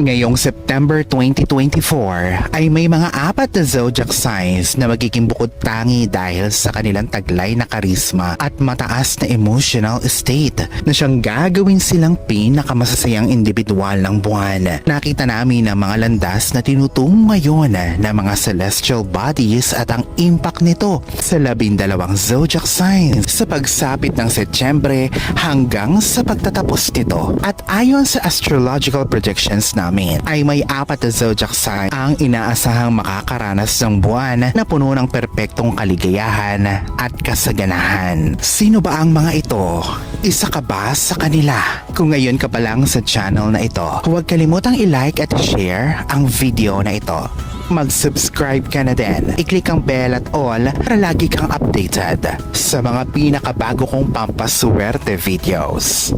Ngayong September 2024 ay may mga 4 na zodiac signs na magiging bukod tangi dahil sa kanilang taglay na karisma at mataas na emotional state na siyang gagawin silang pinakamasasayang individual ng buwan. Nakita namin ang mga landas na tinutungo ngayon ng mga celestial bodies at ang impact nito sa 12 zodiac signs sa pagsapit ng Setyembre hanggang sa pagtatapos nito. At ayon sa astrological projections namin ay may 4 na zodiac sign ang inaasahang makakaranas ng buwan na puno ng perpektong kaligayahan at kasaganahan. Sino ba ang mga ito? Isa ka ba sa kanila? Kung ngayon ka pa lang sa channel na ito, huwag kalimutang i-like at share ang video na ito. Mag-subscribe ka na din. I-click ang bell at all para lagi kang updated sa mga pinakabago kong pampaswerte videos.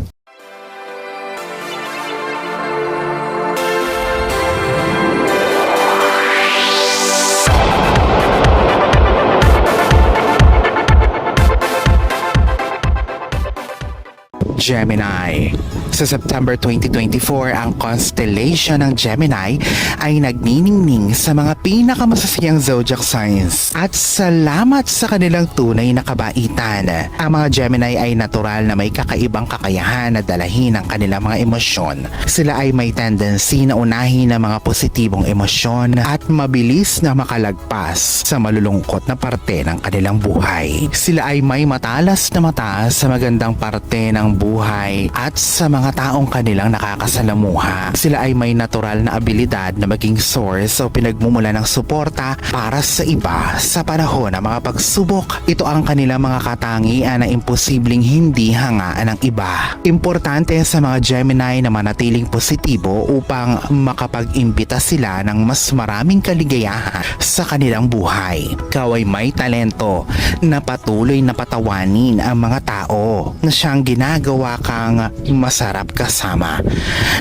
Gemini. Sa September 2024, ang constellation ng Gemini ay nagniningning sa mga pinakamasasayang zodiac signs at salamat sa kanilang tunay na kabaitan. Ang mga Gemini ay natural na may kakaibang kakayahan na dalahin ang kanilang mga emosyon. Sila ay may tendency na unahin ang mga positibong emosyon at mabilis na makalagpas sa malulungkot na parte ng kanilang buhay. Sila ay may matalas na mata sa magandang parte ng buhay at sa mga taong kanilang nakakasalamuha. Sila ay may natural na abilidad na maging source o pinagmumula ng suporta para sa iba sa panahon ng mga pagsubok. Ito ang kanilang mga katangian na imposibleng hindi hangaan ng iba. Importante sa mga Gemini na manatiling positibo upang makapag-imbita sila ng mas maraming kaligayahan sa kanilang buhay. Ikaw ay may talento na patuloy na patawanin ang mga tao na siyang ginagawa kang masarap kasama.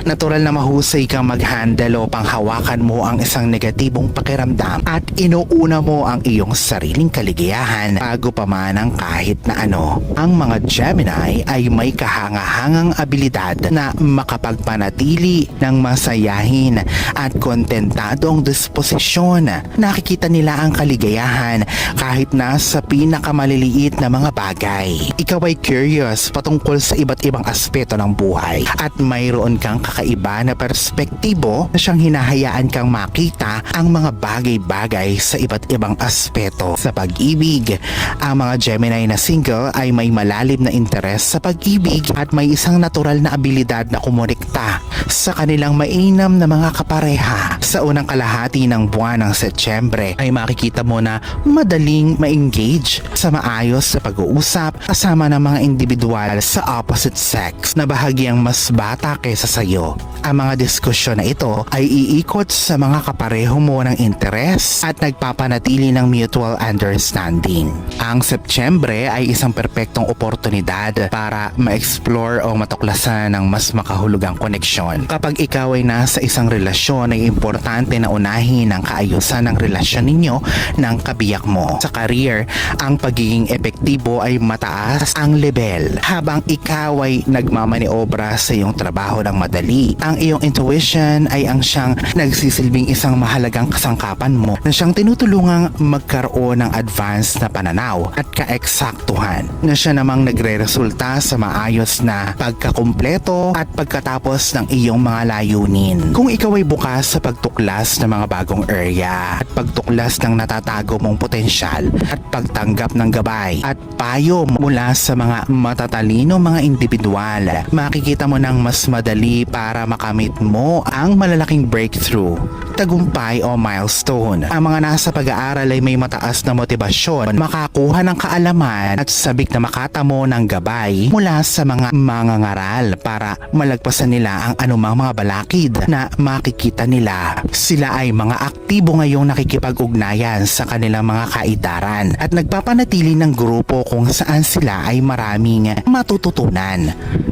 Natural na mahusay kang mag-handle o panghawakan mo ang isang negatibong pakiramdam at inuuna mo ang iyong sariling kaligayahan bago pa man ang kahit na ano. Ang mga Gemini ay may kahangahangang abilidad na makapagpanatili ng masayahin at kontentadong disposisyon. Nakikita nila ang kaligayahan kahit nasa pinakamaliliit na mga bagay. Ikaw ay curious patungkol sa iba't ibang aspeto ng buhay at mayroon kang kakaiba na perspektibo na siyang hinahayaan kang makita ang mga bagay-bagay sa iba't ibang aspeto. Sa pag-ibig, ang mga Gemini na single ay may malalim na interes sa pag-ibig at may isang natural na abilidad na kumonekta sa kanilang mainam na mga kapareha. Sa unang kalahati ng buwan ng Setyembre ay makikita mo na madaling ma-engage sa maayos sa pag-uusap kasama ng mga individual sa opposite sex na bahagyang mas bata kaysa sa iyo. Ang mga diskusyon na ito ay iikot sa mga kapareho mo ng interes at nagpapanatili ng mutual understanding. Ang Setyembre ay isang perpektong oportunidad para ma-explore o matuklasan ng mas makahulugang koneksyon. Kapag ikaw ay nasa isang relasyon ay importante na unahin ang kaayusan ng relasyon ninyo ng kabiyak mo. Sa career, ang pagiging epektibo ay mataas ang level habang ikaw ay nagmamaniobra sa iyong trabaho ng madali. Ang iyong intuition ay ang siyang nagsisilbing isang mahalagang kasangkapan mo na siyang tinutulungang magkaroon ng advanced na pananaw at kaeksaktuhan na siya namang nagre-resulta sa maayos na pagkakumpleto at pagkatapos ng iyong mga layunin. Kung ikaw ay bukas sa pagtuklas ng mga bagong area at pagtuklas ng natatago mong potensyal at pagtanggap ng gabay at payo mula sa mga matatalino mga individual, makikita mo ng mas madali para makamit mo ang malalaking breakthrough, tagumpay o milestone. Ang mga nasa pag-aaral ay may mataas na motibasyon, makakuha ng kaalaman at sabik na makatamo ng gabay mula sa mga mangangaral para malagpasan nila ang anumang mga balakid na makikita nila. Sila ay mga aktibo ngayong nakikipag-ugnayan sa kanilang mga kaidaran at nagpapanatili ng grupo kung saan sila ay maraming matututunan.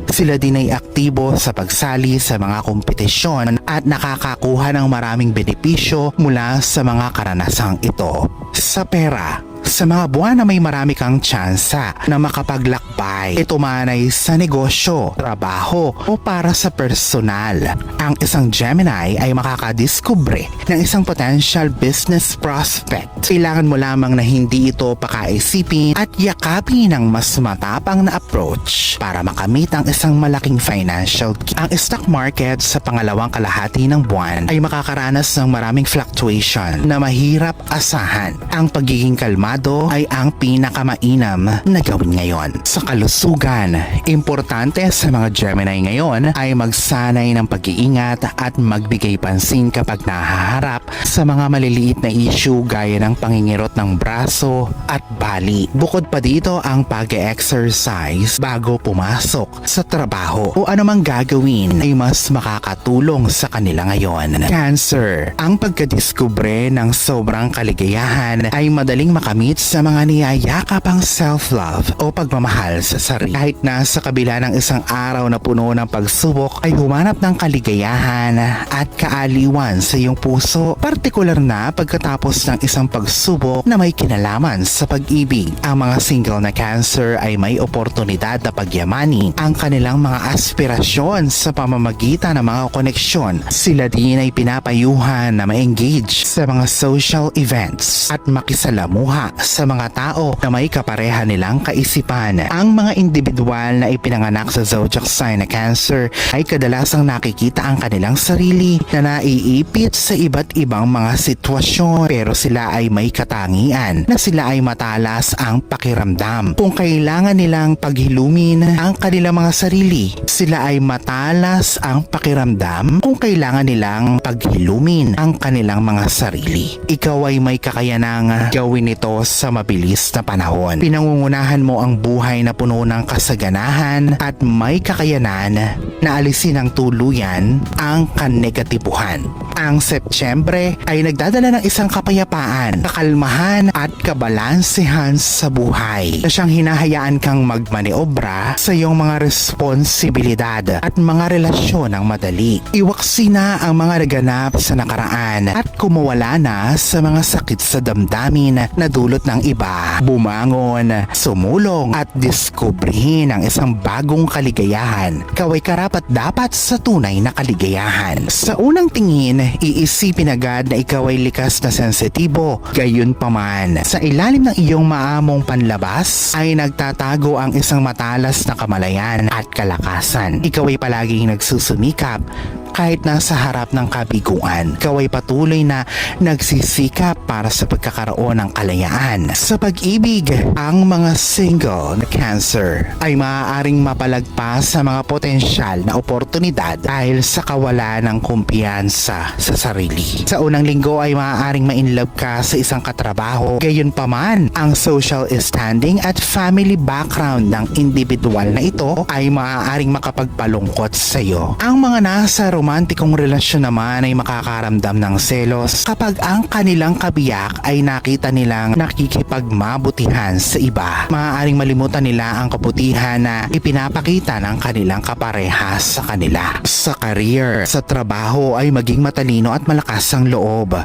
Sila din ay aktibo sa pagsali sa mga kompetisyon at nakakakuha ng maraming benepisyo mula sa mga karanasang ito. Sa pera, Sa mga buwan na may marami kang tsansa na makapaglakbay, ito man ay sa negosyo, trabaho o para sa personal. Ang isang Gemini ay makakadiskubre ng isang potential business prospect. Kailangan mo lamang na hindi ito pakaisipin at yakapin ng mas matapang na approach para makamit ang isang malaking financial gain. Ang stock market sa pangalawang kalahati ng buwan ay makakaranas ng maraming fluctuation na mahirap asahan. Ang pagiging kalmado ay ang pinakamainam na gawin ngayon. Sa kalusugan, importante sa mga Gemini ngayon ay magsanay ng pag-iingat at magbigay pansin kapag nahaharap sa mga maliliit na issue gaya ng pangingirot ng braso at bali. Bukod pa dito ang pag-exercise bago pumasok sa trabaho o anumang gagawin ay mas makakatulong sa kanila ngayon. Cancer, ang pagkadiskubre ng sobrang kaligayahan ay madaling makamit sa mga niyayakapang self-love o pagmamahal sa sarili. Kahit na sa kabila ng isang araw na puno ng pagsubok ay humanap ng kaligayahan at kaaliwan sa iyong puso, partikular na pagkatapos ng isang pagsubok na may kinalaman sa pag-ibig. Ang mga single na Cancer ay may oportunidad na pagyamanin ang kanilang mga aspirasyon sa pamamagitan ng mga koneksyon. Sila din ay pinapayuhan na ma-engage sa mga social events at makisalamuha sa mga tao na may kapareha nilang kaisipan. Ang mga individual na ipinanganak sa zodiac sign na Cancer ay kadalasang nakikita ang kanilang sarili na naiipit sa iba't ibang mga sitwasyon, pero sila ay may katangian na sila ay matalas ang pakiramdam. Kung kailangan nilang paghilumin ang kanilang mga sarili, sila ay matalas ang pakiramdam kung kailangan nilang paghilumin ang kanilang mga sarili. Ikaw ay may kakayanang gawin ito sa mabilis na panahon. Pinangungunahan mo ang buhay na puno ng kasaganahan at may kakayanan na alisin ng tuluyan ang kanegatibuhan. Ang Setyembre ay nagdadala ng isang kapayapaan, kakalmahan at kabalansehan sa buhay na siyang hinahayaan kang magmaniobra sa iyong mga responsibilidad at mga relasyon ng madali. Iwaksi na ang mga naganap sa nakaraan at kumawala na sa mga sakit sa damdamin na dulot ng iba. Bumangon, sumulong at diskubrihin ang isang bagong kaligayahan. Ikaw ay karapat dapat sa tunay na kaligayahan. Sa unang tingin, iisipin agad na ikaw ay likas na sensitibo. Gayunpaman, sa ilalim ng iyong maamong panlabas ay nagtatago ang isang matalas na kamalayan at kalakasan. Ikaw ay palaging nagsusumikap kahit nasa harap ng kabiguan. Ikaw ay patuloy na nagsisikap para sa pagkakaroon ng kalayaan. Sa pag-ibig, ang mga single na Cancer ay maaaring mapalagpas sa mga potensyal na oportunidad dahil sa kawalan ng kumpiyansa sa sarili. Sa unang linggo ay maaaring ma-inlove ka sa isang katrabaho. Gayunpaman, ang social standing at family background ng individual na ito ay maaaring makapagpalungkot sa iyo. Ang mga nasa romantikong relasyon naman ay makakaramdam ng selos kapag ang kanilang kabiyak ay nakita nilang nakikipagmabutihan sa iba. Maaaring malimutan nila ang kabutihan na ipinapakita ng kanilang kaparehas sa kanila. Sa career, sa trabaho ay maging matalino at malakas ang loob.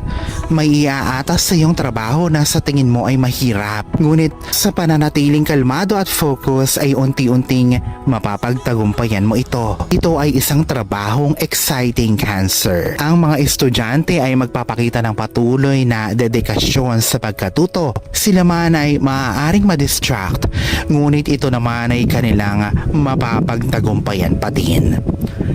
May iaatas sa iyong trabaho na sa tingin mo ay mahirap. Ngunit sa pananatiling kalmado at focus ay unti-unting mapapagtagumpayan mo ito. Ito ay isang trabahong exciting Cancer. Ang mga estudyante ay magpapakita ng patuloy na dedikasyon sa pagkatuto. Sila man ay maaaring madistract, ngunit ito naman ay kanilang mapapagtagumpayan pa din.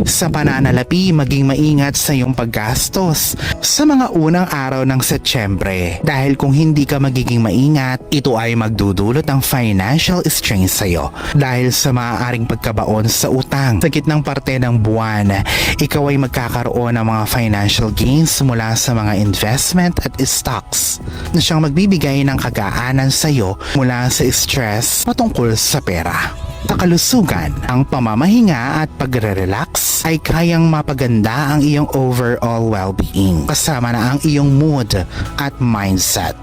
Sa pananalapi, maging maingat sa iyong paggastos sa mga unang araw ng Setyembre dahil kung hindi ka magiging maingat, ito ay magdudulot ng financial strain sa iyo dahil sa maaaring pagkabaon sa utang. Sa gitnang parte ng buwan, ikaw ay magkakaroon ng mga financial gains mula sa mga investment at stocks na siyang magbibigay ng kagaanan sa iyo mula sa stress patungkol sa pera. Sa kalusugan, ang pamamahinga at pagre-relax ay kayang mapaganda ang iyong overall well-being kasama na ang iyong mood at mindset.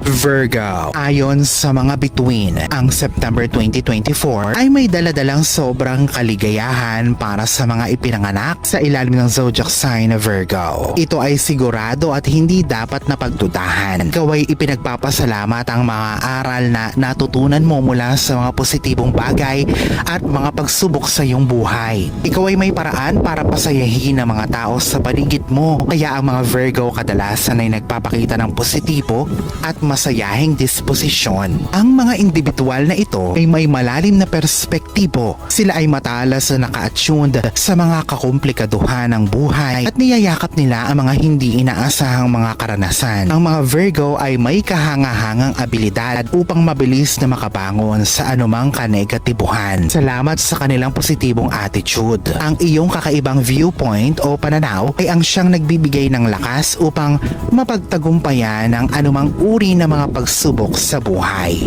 Virgo. Ayon sa mga bituin, ang September 2024 ay may daladalang sobrang kaligayahan para sa mga ipinanganak sa ilalim ng zodiac sign na Virgo. Ito ay sigurado at hindi dapat na pagdudahan. Ikaw ay ipinagpapasalamat ang mga aral na natutunan mo mula sa mga positibong bagay at mga pagsubok sa iyong buhay. Ikaw ay may paraan para pasayahin ang mga tao sa paligid mo. Kaya ang mga Virgo kadalasan ay nagpapakita ng positibo at masayahing disposisyon. Ang mga individual na ito ay may malalim na perspektibo. Sila ay matalas na naka-attuned sa mga kakomplikaduhan ng buhay at niyayakap nila ang mga hindi inaasahang mga karanasan. Ang mga Virgo ay may kahangahangang abilidad upang mabilis na makabangon sa anumang kanegatibuhan. Salamat sa kanilang positibong attitude. Ang iyong kakaibang viewpoint o pananaw ay ang siyang nagbibigay ng lakas upang mapagtagumpayan ang anumang uri ng mga pagsubok sa buhay.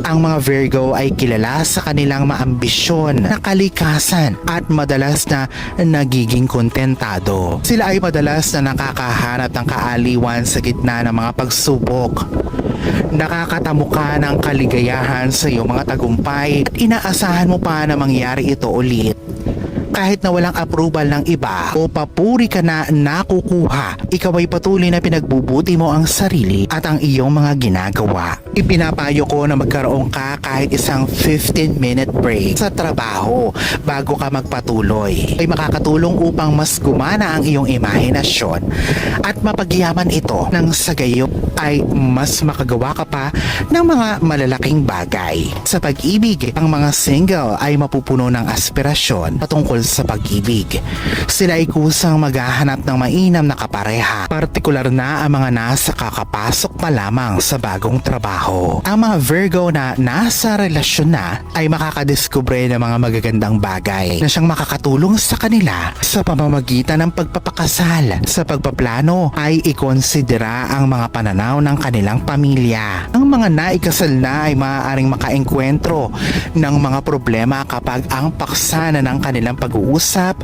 Ang mga Virgo ay kilala sa kanilang maambisyon na kalikasan at madalas na nagiging kontentado. Sila ay madalas na nakakahanap ng kaaliwan sa gitna ng mga pagsubok. Nakakatamo ka ng kaligayahan sa iyong mga tagumpay at inaasahan mo pa na mangyari ito ulit. Kahit na walang approval ng iba o papuri ka na nakukuha, ikaw ay patuloy na pinagbubuti mo ang sarili at ang iyong mga ginagawa. Ipinapayo ko na magkaroon ka kahit isang 15-minute break sa trabaho bago ka magpatuloy. Ay makakatulong upang mas gumana ang iyong imahinasyon at mapagyaman ito nang sa gayon ay mas makagawa ka pa ng mga malalaking bagay. Sa pag-ibig, ang mga single ay mapupuno ng aspirasyon patungkol sa pag-ibig. Sila ay kusang maghahanap ng mainam na kapareha, partikular na ang mga nasa kakapasok pa lamang sa bagong trabaho. Ang mga Virgo na nasa relasyon na ay makakadiskubre ng mga magagandang bagay na siyang makakatulong sa kanila sa pamamagitan ng pagpapakasal. Sa pagpaplano ay ikonsidera ang mga pananaw ng kanilang pamilya. Ang mga naikasal na ay maaaring makaengkwentro ng mga problema kapag ang paksa na ng kanilang pag-uusap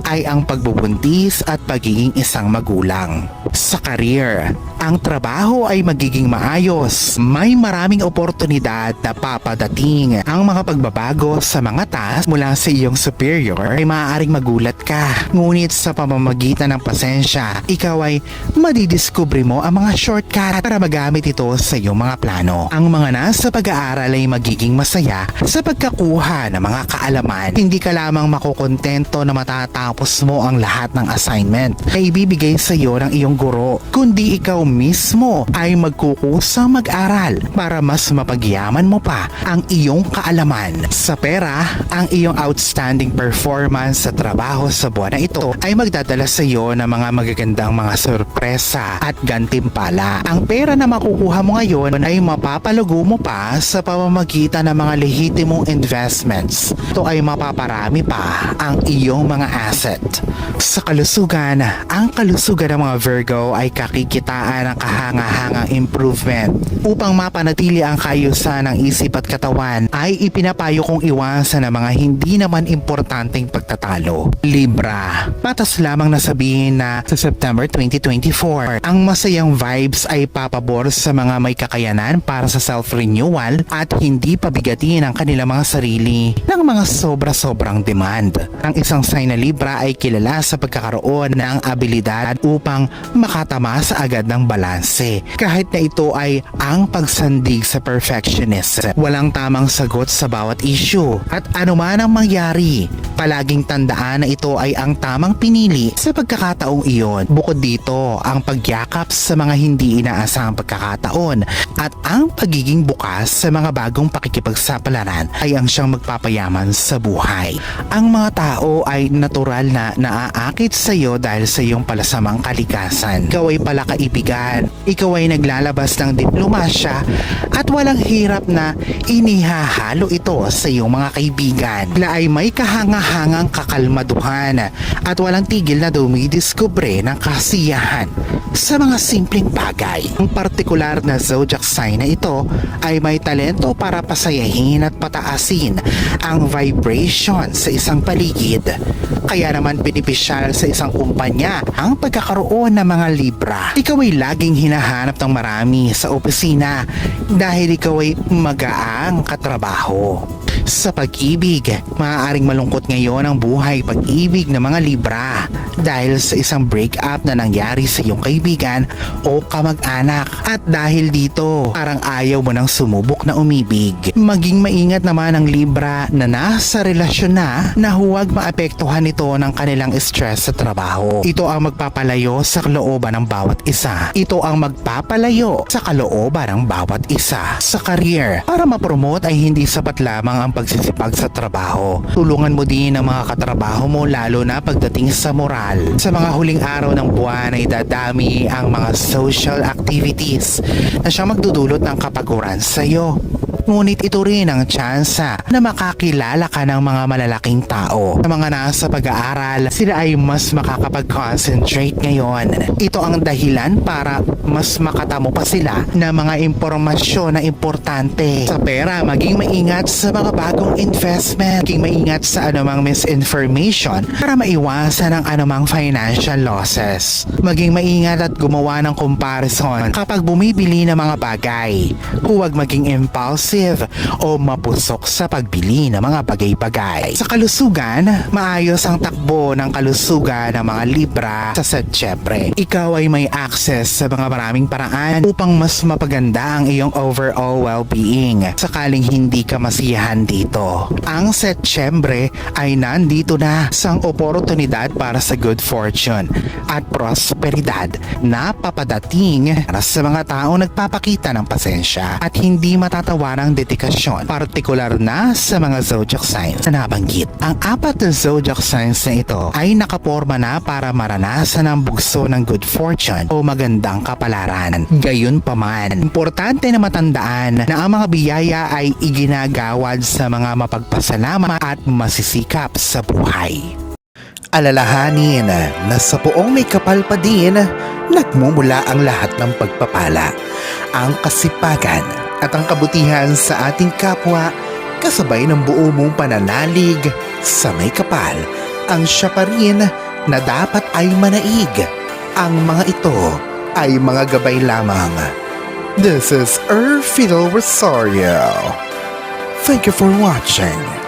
ay ang pagbubuntis at pagiging isang magulang. Sa career, ang trabaho ay magiging maayos. May maraming oportunidad na papadating. Ang mga pagbabago sa mga task mula sa iyong superior ay maaaring magulat ka. Ngunit sa pamamagitan ng pasensya, ikaw ay madidiskubre mo ang mga shortcut para magamit ito sa iyong mga plano. Ang mga nasa pag-aaral ay magiging masaya sa pagkakuha ng mga kaalaman. Hindi ka lamang makukontento na matatapos mo ang lahat ng assignment na ibibigay sa iyo ng iyong guro, kundi ikaw mismo ay magkukusang mag-aral para mas mapagyaman mo pa ang iyong kaalaman. Sa pera, ang iyong outstanding performance sa trabaho sa buwan na ito ay magdadala sa iyo ng mga magagandang mga sorpresa at gantimpala. Ang pera na makukuha mo ngayon ay mapapalugo mo pa sa pamamagitan ng mga lehitimong investments. Ito ay mapaparami pa ang iyong mga asset. Sa kalusugan, ang kalusugan ng mga Virgo ay kakikitaan ng kahanga-hangang improvement. Upang mapanatili ang kaayusan ng isip at katawan, ay ipinapayo kong iwasan ang mga hindi naman importanteng pagtatalo. Libra, patas lamang na sabihin na sa September 2024, ang masayang vibes ay papabor sa mga may kakayanan para sa self-renewal at hindi pabigatin ang kanilang mga sarili ng mga sobra-sobrang demand. Ang isang sign na Libra ay kilala sa pagkakaroon ng abilidad upang makatamas agad ng balanse. Kahit na ito ay ang pagsandig sa perfectionist. Walang tamang sagot sa bawat issue at anuman ang mangyari, palaging tandaan na ito ay ang tamang pinili sa pagkakataong iyon. Bukod dito, ang pagyakap sa mga hindi inaasahang pagkakataon at ang pagiging bukas sa mga bagong pakikipagsapalaran ay ang siyang magpapayaman sa buhay. Ang mga tao ay natural na naaakit sa iyo dahil sa iyong palasamang kalikasan. Ikaw ay palakaibigan, ikaw ay naglalabas ng diplomasya at walang hirap na inihahalo ito sa iyong mga kaibigan. Sila ay may kahangahangang kakalmaduhan at walang tigil na dumidiskubre ng kasiyahan sa mga simpleng bagay. Ang partikular na zodiac sign na ito ay may talento para pasayahin at pataasin ang vibration sa isang paligid. paligid. Kaya naman benepisyal sa isang kumpanya ang pagkakaroon ng mga Libra. Ikaw ay laging hinahanap ng marami sa opisina dahil ikaw ay magaang katrabaho. Sa pag-ibig, maaaring malungkot ngayon ang buhay pag-ibig ng mga Libra dahil sa isang breakup na nangyari sa iyong kaibigan o kamag-anak, at dahil dito parang ayaw mo nang sumubok na umibig. Maging maingat naman ang Libra na nasa relasyon na huwag maapektuhan ito ng kanilang stress sa trabaho. Ito ang magpapalayo sa kalooban ng bawat isa. Ito ang magpapalayo sa kalooban ng bawat isa. Sa career, para ma-promote ay hindi sapat lamang ang pagsisipag sa trabaho. Tulungan mo din ang mga katrabaho mo, lalo na pagdating sa moral. Sa mga huling araw ng buwan ay dadami ang mga social activities na siyang magdudulot ng kapaguran sa iyo. Ngunit ito rin ang tsansa na makakilala ka ng mga malalaking tao. Sa mga nasa pag-aaral, sila ay mas makakapag-concentrate ngayon. Ito ang dahilan para mas makatamo pa sila ng mga impormasyon na importante. Sa pera, maging maingat sa mga bagong investment. Maging maingat sa anumang misinformation para maiwasan ang anumang financial losses. Maging maingat at gumawa ng comparison kapag bumibili ng mga bagay. Huwag maging impulsive o mapusok sa pagbili ng mga bagay-bagay. Sa kalusugan, maayos ang takbo ng kalusugan ng mga Libra sa Setyembre. Ikaw ay may access sa mga maraming paraan upang mas mapaganda ang iyong overall well-being sakaling hindi ka masiyahan dito. Ang Setyembre ay nandito na sa oportunidad para sa good fortune at prosperidad na papadating para sa mga taong nagpapakita ng pasensya at hindi matatawarang dedikasyon, partikular na sa mga zodiac signs na nabanggit. Ang apat na zodiac signs na ito ay nakaporma na para maranasan ang bugso ng good fortune o magandang kapalaran. Gayunpaman, importante na matandaan na ang mga biyaya ay iginagawad sa mga mapagpasalamat at masisikap sa buhay. Alalahanin na sa buong may kapal pa din, nagmumula ang lahat ng pagpapala, ang kasipagan at ang kabutihan sa ating kapwa kasabay ng buo mong pananalig sa may kapal. Ang siya pa rin na dapat ay manaig. Ang mga ito ay mga gabay lamang. This is Fiddle Rosario. Thank you for watching.